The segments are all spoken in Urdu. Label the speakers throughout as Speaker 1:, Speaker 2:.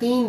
Speaker 1: 3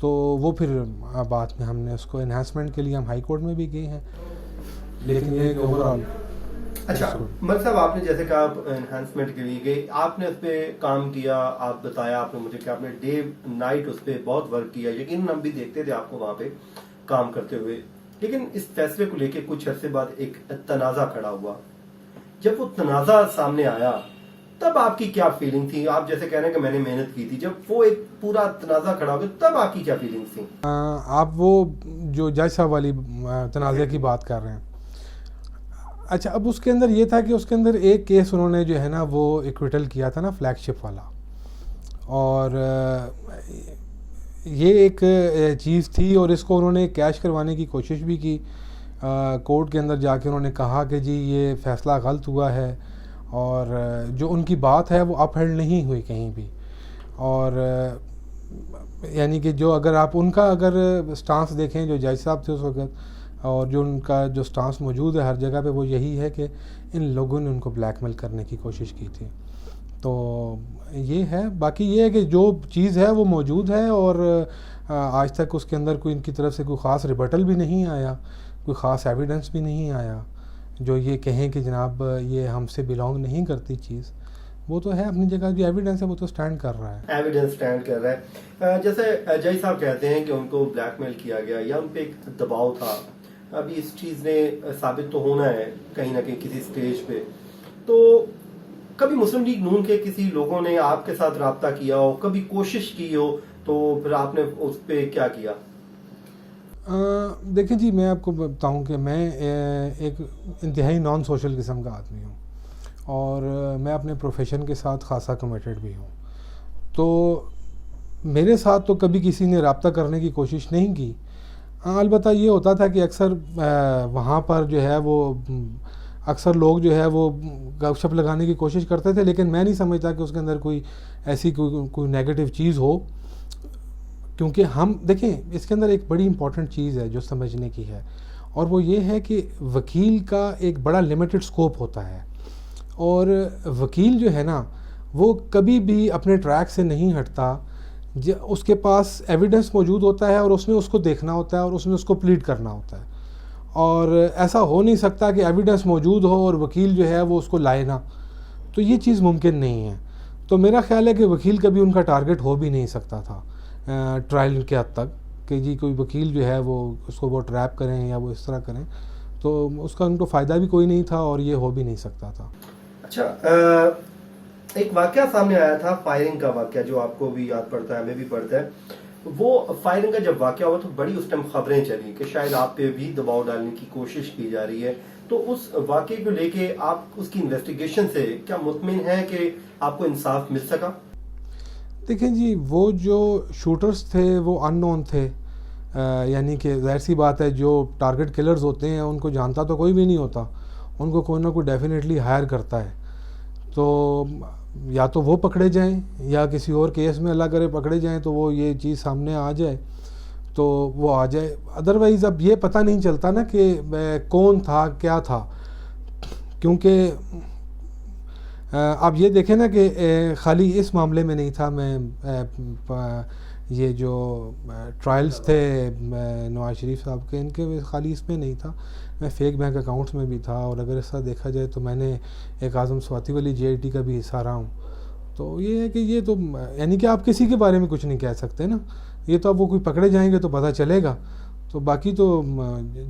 Speaker 2: تو وہ پھر بعد میں ہم نے اس کو انہانسمنٹ کے لیے ہم ہائی کورٹ میں بھی گئے ہیں، لیکن یہ اوور آل
Speaker 1: اچھا ملک صاحب، آپ نے جیسے کہا آپ انہانسمنٹ کے لیے گئے، آپ نے اس پہ کام کیا، آپ بتایا آپ نے مجھے کہ آپ نے ڈے نائٹ اس پہ بہت ورک کیا، یقیناً ہم بھی دیکھتے تھے آپ کو وہاں پہ کام کرتے ہوئے، لیکن اس فیصلے کو لے کے کچھ عرصے بعد ایک تنازع کھڑا ہوا۔ جب وہ تنازع سامنے آیا تب آپ کی کیا فیلنگ تھی؟ آپ جیسے کہہ رہے ہیں کہ میں نے محنت کی تھی، جب وہ ایک پورا تنازع کھڑا ہو گیا تب آپ کی کیا فیلنگ تھی؟
Speaker 2: آپ وہ جو جج صاحب والی تنازع کی بات کر رہے ہیں، اچھا اب اس کے اندر یہ تھا کہ اس کے اندر ایک کیس انہوں نے جو ہے نا وہ ایکویٹل کیا تھا نا، فلیگ شپ والا، اور یہ ایک چیز تھی اور اس کو انہوں نے کیش کروانے کی کوشش بھی کی، کورٹ کے اندر جا کے انہوں نے کہا کہ جی یہ فیصلہ غلط ہوا ہے، اور جو ان کی بات ہے وہ اپ ہیلڈ نہیں ہوئی کہیں بھی، اور یعنی کہ جو اگر آپ ان کا اگر سٹانس دیکھیں جو جج صاحب تھے اس وقت، اور جو ان کا جو سٹانس موجود ہے ہر جگہ پہ، وہ یہی ہے کہ ان لوگوں نے ان کو بلیک میل کرنے کی کوشش کی تھی۔ تو یہ ہے، باقی یہ ہے کہ جو چیز ہے وہ موجود ہے، اور آج تک اس کے اندر کوئی ان کی طرف سے کوئی خاص ریبٹل بھی نہیں آیا، کوئی خاص ایویڈنس بھی نہیں آیا جو یہ کہیں کہ جناب یہ ہم سے بلانگ نہیں کرتی چیز۔ وہ تو ہے اپنی جگہ، جو ایویڈنس ہے وہ تو سٹینڈ کر رہا ہے،
Speaker 1: ایویڈنس سٹینڈ کر رہا ہے۔ جیسے جج صاحب کہتے ہیں کہ ان کو بلیک میل کیا گیا یا ان پہ ایک دباؤ تھا، ابھی اس چیز نے ثابت تو ہونا ہے کہیں نہ کہیں کسی سٹیج پہ، تو کبھی مسلم لیگ نون کے کسی لوگوں نے آپ کے ساتھ رابطہ کیا ہو، کبھی کوشش کی ہو، تو پھر آپ نے اس پہ کیا کیا؟
Speaker 2: دیکھیں جی، میں آپ کو بتاؤں کہ میں ایک انتہائی نان سوشل قسم کا آدمی ہوں، اور میں اپنے پروفیشن کے ساتھ خاصا کمیٹڈ بھی ہوں، تو میرے ساتھ تو کبھی کسی نے رابطہ کرنے کی کوشش نہیں کی۔ البتہ یہ ہوتا تھا کہ اکثر وہاں پر جو ہے وہ اکثر لوگ جو ہے وہ گپ شپ لگانے کی کوشش کرتے تھے، لیکن میں نہیں سمجھتا کہ اس کے اندر کوئی ایسی کوئی نیگیٹو چیز ہو، کیونکہ ہم دیکھیں اس کے اندر ایک بڑی امپورٹنٹ چیز ہے جو سمجھنے کی ہے، اور وہ یہ ہے کہ وکیل کا ایک بڑا لمیٹڈ سکوپ ہوتا ہے، اور وکیل جو ہے نا وہ کبھی بھی اپنے ٹریک سے نہیں ہٹتا، اس کے پاس ایویڈنس موجود ہوتا ہے اور اس نے اس کو دیکھنا ہوتا ہے اور اس نے اس کو پلیڈ کرنا ہوتا ہے، اور ایسا ہو نہیں سکتا کہ ایویڈنس موجود ہو اور وکیل جو ہے وہ اس کو لائے نہ، تو یہ چیز ممکن نہیں ہے۔ تو میرا خیال ہے کہ وکیل کبھی ان کا ٹارگٹ ہو بھی نہیں سکتا تھا ٹرائل کے حد تک، کہ جی کوئی وکیل جو ہے وہ اس کو وہ ٹریپ کریں یا وہ اس طرح کریں، تو اس کا ان کو فائدہ بھی کوئی نہیں تھا اور یہ ہو بھی نہیں سکتا تھا۔
Speaker 1: اچھا، ایک واقعہ سامنے آیا تھا، فائرنگ کا واقعہ، جو آپ کو بھی یاد پڑتا ہے، ہمیں بھی پڑتا ہے۔ وہ فائرنگ کا جب واقعہ ہوا تو بڑی اس ٹائم خبریں چلی کہ شاید آپ پہ بھی دباؤ ڈالنے کی کوشش کی جا رہی ہے، تو اس واقعے کو لے کے آپ اس کی انویسٹیگیشن سے کیا مطمئن ہیں کہ آپ کو انصاف مل سکا؟
Speaker 2: دیکھیں جی، وہ جو شوٹرز تھے وہ ان نون تھے، یعنی کہ ظاہر سی بات ہے جو ٹارگٹ کلرز ہوتے ہیں ان کو جانتا تو کوئی بھی نہیں ہوتا، ان کو کوئی نہ کوئی ڈیفینیٹلی ہائر کرتا ہے، تو یا تو وہ پکڑے جائیں یا کسی اور کیس میں اللہ کرے پکڑے جائیں تو وہ یہ چیز سامنے آ جائے تو وہ آ جائے، ادروائز اب یہ پتہ نہیں چلتا نا کہ کون تھا کیا تھا، کیونکہ آپ یہ دیکھیں نا کہ خالی اس معاملے میں نہیں تھا، میں یہ جو ٹرائلز تھے نواز شریف صاحب کے، ان کے خالی اس میں نہیں تھا، میں فیک بینک اکاؤنٹس میں بھی تھا، اور اگر ایسا دیکھا جائے تو میں نے ایک اعظم سواتی والی JIT کا بھی حصہ رہا ہوں، تو یہ ہے کہ یہ تو یعنی کہ آپ کسی کے بارے میں کچھ نہیں کہہ سکتے نا، یہ تو اب وہ کوئی پکڑے جائیں گے تو پتہ چلے گا، تو باقی تو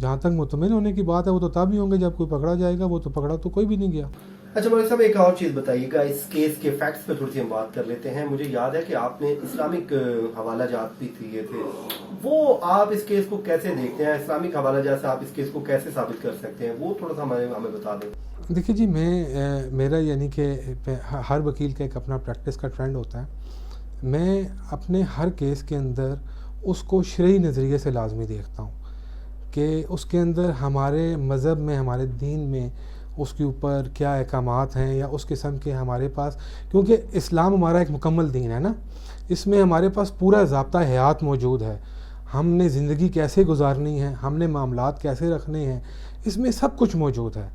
Speaker 2: جہاں تک مطمئن ہونے کی بات ہے وہ تو تب ہی ہوں گے جب کوئی پکڑا جائے گا، وہ تو پکڑا تو کوئی بھی نہیں گیا۔
Speaker 1: اچھا مولوی صاحب، ایک اور چیز بتائیے گا، اس کیس کے فیکٹس پہ تھوڑی سی ہم بات کر لیتے ہیں۔ مجھے یاد ہے کہ آپ نے اسلامک حوالہ جات بھی دیے تھے، وہ آپ اس کیس کو کیسے دیکھتے ہیں؟ اسلامک حوالہ جات سے آپ اس کیس کو کیسے ثابت کر سکتے ہیں، وہ تھوڑا سا ہمیں بتا دیں۔
Speaker 2: دیکھیے جی، میرا یعنی کہ ہر وکیل کا ایک اپنا پریکٹس کا ٹرینڈ ہوتا ہے، میں اپنے ہر کیس کے اندر اس کو شرعی نظریے سے لازمی دیکھتا ہوں کہ اس کے اندر ہمارے مذہب میں، ہمارے دین میں اس کے اوپر کیا احکامات ہیں، یا اس قسم کے ہمارے پاس، کیونکہ اسلام ہمارا ایک مکمل دین ہے نا، اس میں ہمارے پاس پورا ضابطہ حیات موجود ہے، ہم نے زندگی کیسے گزارنی ہے، ہم نے معاملات کیسے رکھنے ہیں، اس میں سب کچھ موجود ہے،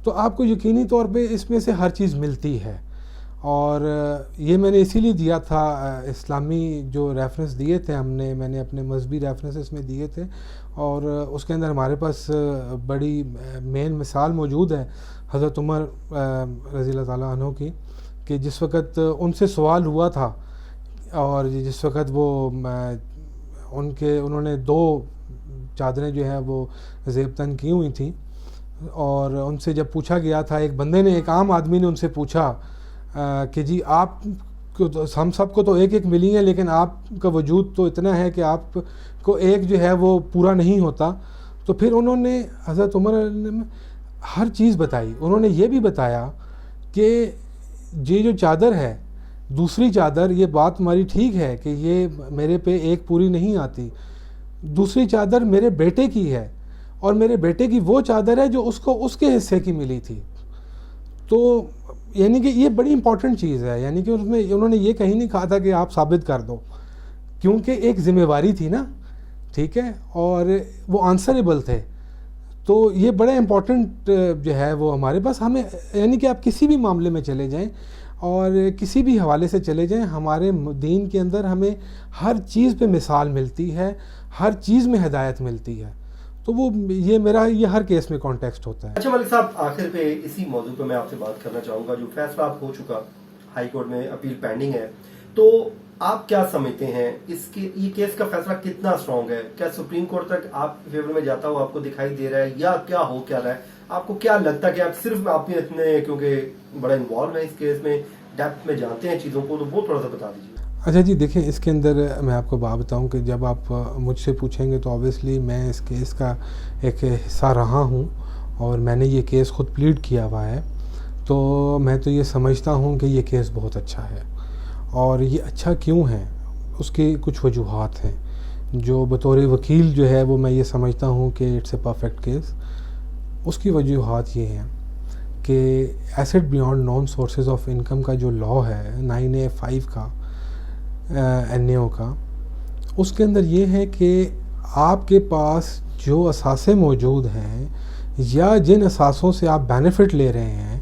Speaker 2: تو آپ کو یقینی طور پہ اس میں سے ہر چیز ملتی ہے، اور یہ میں نے اسی لیے دیا تھا، اسلامی جو ریفرنس دیے تھے میں نے اپنے مذہبی ریفرنسز میں دیے تھے، اور اس کے اندر ہمارے پاس بڑی مین مثال موجود ہے حضرت عمر رضی اللہ تعالیٰ عنہ کی، کہ جس وقت ان سے سوال ہوا تھا، اور جس وقت وہ انہوں نے 2 چادریں جو ہیں وہ زیب تن کی ہوئی تھیں، اور ان سے جب پوچھا گیا تھا، ایک بندے نے، ایک عام آدمی نے ان سے پوچھا کہ جی آپ کو ہم سب کو تو ایک ملی ہیں، لیکن آپ کا وجود تو اتنا ہے کہ آپ کو ایک جو ہے وہ پورا نہیں ہوتا. تو پھر انہوں نے، حضرت عمر نے ہر چیز بتائی. انہوں نے یہ بھی بتایا کہ یہ جو چادر ہے، دوسری چادر، یہ بات ہماری ٹھیک ہے کہ یہ میرے پہ ایک پوری نہیں آتی، دوسری چادر میرے بیٹے کی ہے، اور میرے بیٹے کی وہ چادر ہے جو اس کو اس کے حصے کی ملی تھی. تو یعنی کہ یہ بڑی امپورٹنٹ چیز ہے، یعنی کہ انہوں نے یہ کہیں نہیں کہا تھا کہ آپ ثابت کر دو، کیونکہ ایک ذمہ داری تھی نا، ٹھیک ہے، اور وہ آنسریبل تھے. تو یہ بڑا امپورٹنٹ جو ہے وہ ہمارے پاس، ہمیں یعنی کہ آپ کسی بھی معاملے میں چلے جائیں اور کسی بھی حوالے سے چلے جائیں، ہمارے دین کے اندر ہمیں ہر چیز پہ مثال ملتی ہے، ہر چیز میں ہدایت ملتی ہے. تو وہ یہ ہر کیس میں کانٹیکسٹ ہوتا ہے.
Speaker 1: اچھا ملک صاحب، آخر پہ اسی موضوع پہ میں آپ سے بات کرنا چاہوں گا. جو فیصلہ آپ ہو چکا، ہائی کورٹ میں اپیل پینڈنگ ہے، تو آپ کیا سمجھتے ہیں یہ کیس کا فیصلہ کتنا اسٹرانگ ہے؟ کیا سپریم کورٹ تک آپ کے فیور میں جاتا ہوا آپ کو دکھائی دے رہا ہے، یا کیا ہو کیا رہا ہے؟ آپ کو کیا لگتا ہے کہ آپ صرف اپنے اتنے، کیونکہ بڑا انوالو ہے اس کیس میں، ڈیپتھ میں جانتے ہیں چیزوں کو، تو وہ تھوڑا سا بتا دیجیے.
Speaker 2: اچھا جی، دیکھیں، اس کے اندر میں آپ کو بات بتاؤں کہ جب آپ مجھ سے پوچھیں گے تو آبویسلی میں اس کیس کا ایک حصہ رہا ہوں، اور میں نے یہ کیس خود پلیڈ کیا ہوا ہے. تو میں تو یہ سمجھتا ہوں کہ یہ کیس بہت اچھا ہے. اور یہ اچھا کیوں ہے؟ اس کی کچھ وجوہات ہیں جو بطور وکیل جو ہے وہ میں یہ سمجھتا ہوں کہ اٹس اے پرفیکٹ کیس. اس کی وجوہات یہ ہیں کہ asset beyond known sources of income کا جو لا ہے 9A5 کا، NAO کا، اس کے اندر یہ ہے کہ آپ کے پاس جو اثاثے موجود ہیں یا جن اثاثوں سے آپ بینیفٹ لے رہے ہیں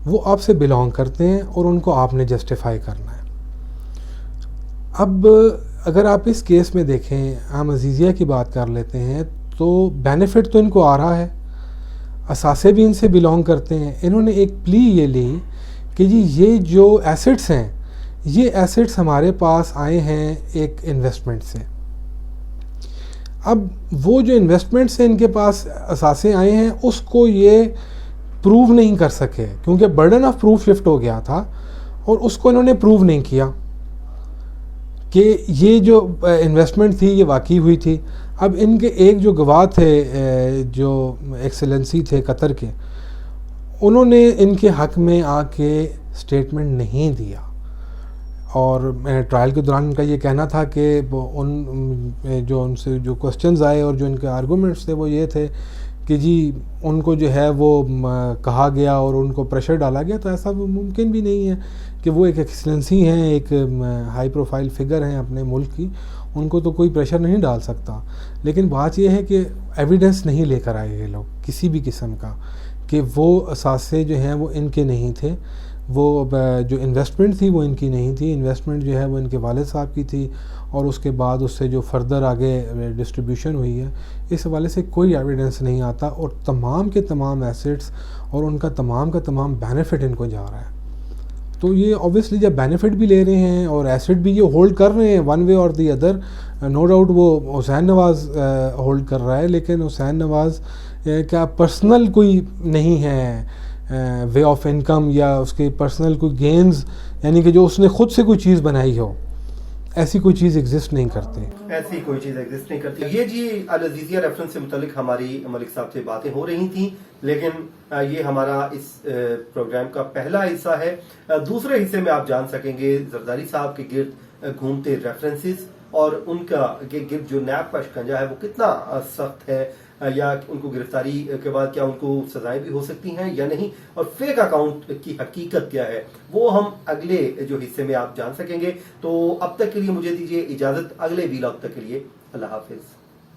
Speaker 2: وہ آپ سے بلانگ کرتے ہیں، اور ان کو آپ نے جسٹیفائی کرنا ہے. اب اگر آپ اس کیس میں دیکھیں، ہم عزیزیہ کی بات کر لیتے ہیں، تو بینیفٹ تو ان کو آ رہا ہے، اثاثے بھی ان سے بلانگ کرتے ہیں. انہوں نے ایک پلی یہ لی کہ جی یہ جو ایسٹس ہیں، یہ ایسٹس ہمارے پاس آئے ہیں ایک انویسٹمنٹ سے. اب وہ جو انویسٹمنٹ سے ان کے پاس اثاثے آئے ہیں، اس کو یہ پروو نہیں کر سکے، کیونکہ برڈن آف پروف شفٹ ہو گیا تھا، اور اس کو انہوں نے پروو نہیں کیا کہ یہ جو انویسٹمنٹ تھی یہ واقعی ہوئی تھی. اب ان کے ایک جو گواہ تھے، جو ایکسلنسی تھے قطر کے، انہوں نے ان کے حق میں آ کے اسٹیٹمنٹ نہیں دیا. اور ٹرائل کے دوران ان کا یہ کہنا تھا کہ ان سے جو کوسچنز آئے اور جو ان کے آرگومنٹس تھے وہ یہ تھے کہ جی ان کو جو ہے وہ کہا گیا اور ان کو پریشر ڈالا گیا. تو ایسا ممکن بھی نہیں ہے کہ وہ ایک ایکسلنسی ہیں، ایک ہائی پروفائل فگر ہیں اپنے ملک کی، ان کو تو کوئی پریشر نہیں ڈال سکتا. لیکن بات یہ ہے کہ ایویڈنس نہیں لے کر آئے یہ لوگ کسی بھی قسم کا کہ وہ اثاثے جو ہیں وہ ان کے نہیں تھے، وہ جو انویسٹمنٹ تھی وہ ان کی نہیں تھی. انویسٹمنٹ جو ہے وہ ان کے والد صاحب کی تھی، اور اس کے بعد اس سے جو فردر آگے ڈسٹریبیوشن ہوئی ہے، اس حوالے سے کوئی ایویڈنس نہیں آتا. اور تمام کے تمام ایسٹس اور ان کا تمام بینیفٹ ان کو جا رہا ہے. تو یہ اوبویسلی جب بینیفٹ بھی لے رہے ہیں اور ایسٹ بھی یہ ہولڈ کر رہے ہیں ون وے اور دی ادر، نو ڈاؤٹ وہ حسین نواز ہولڈ کر رہا ہے، لیکن حسین نواز کا پرسنل کوئی نہیں ہے وے آف انکم، یا اس کے پرسنل کوئی گینز، یعنی کہ جو اس نے خود سے کوئی چیز بنائی ہو، ایسی کوئی چیز ایگزسٹ نہیں کرتی.
Speaker 1: ایسی کوئی چیز ایگزسٹ نہیں کرتی. یہ جی العزیزیہ ریفرنس سے متعلق ہماری ملک صاحب سے باتیں ہو رہی تھیں، لیکن یہ ہمارا اس پروگرام کا پہلا حصہ ہے. دوسرے حصے میں آپ جان سکیں گے زرداری صاحب کے گرد گھومتے ریفرنسز، اور ان کا گرد جو نیب کا شکنجہ ہے وہ کتنا سخت ہے، یا ان کو گرفتاری کے بعد کیا ان کو سزائیں بھی ہو سکتی ہیں یا نہیں، اور فیک اکاؤنٹ کی حقیقت کیا ہے، وہ ہم اگلے جو حصے میں آپ جان سکیں گے. تو اب تک کے لیے مجھے دیجیے اجازت، اگلے ویلاگ تک کے لیے اللہ حافظ.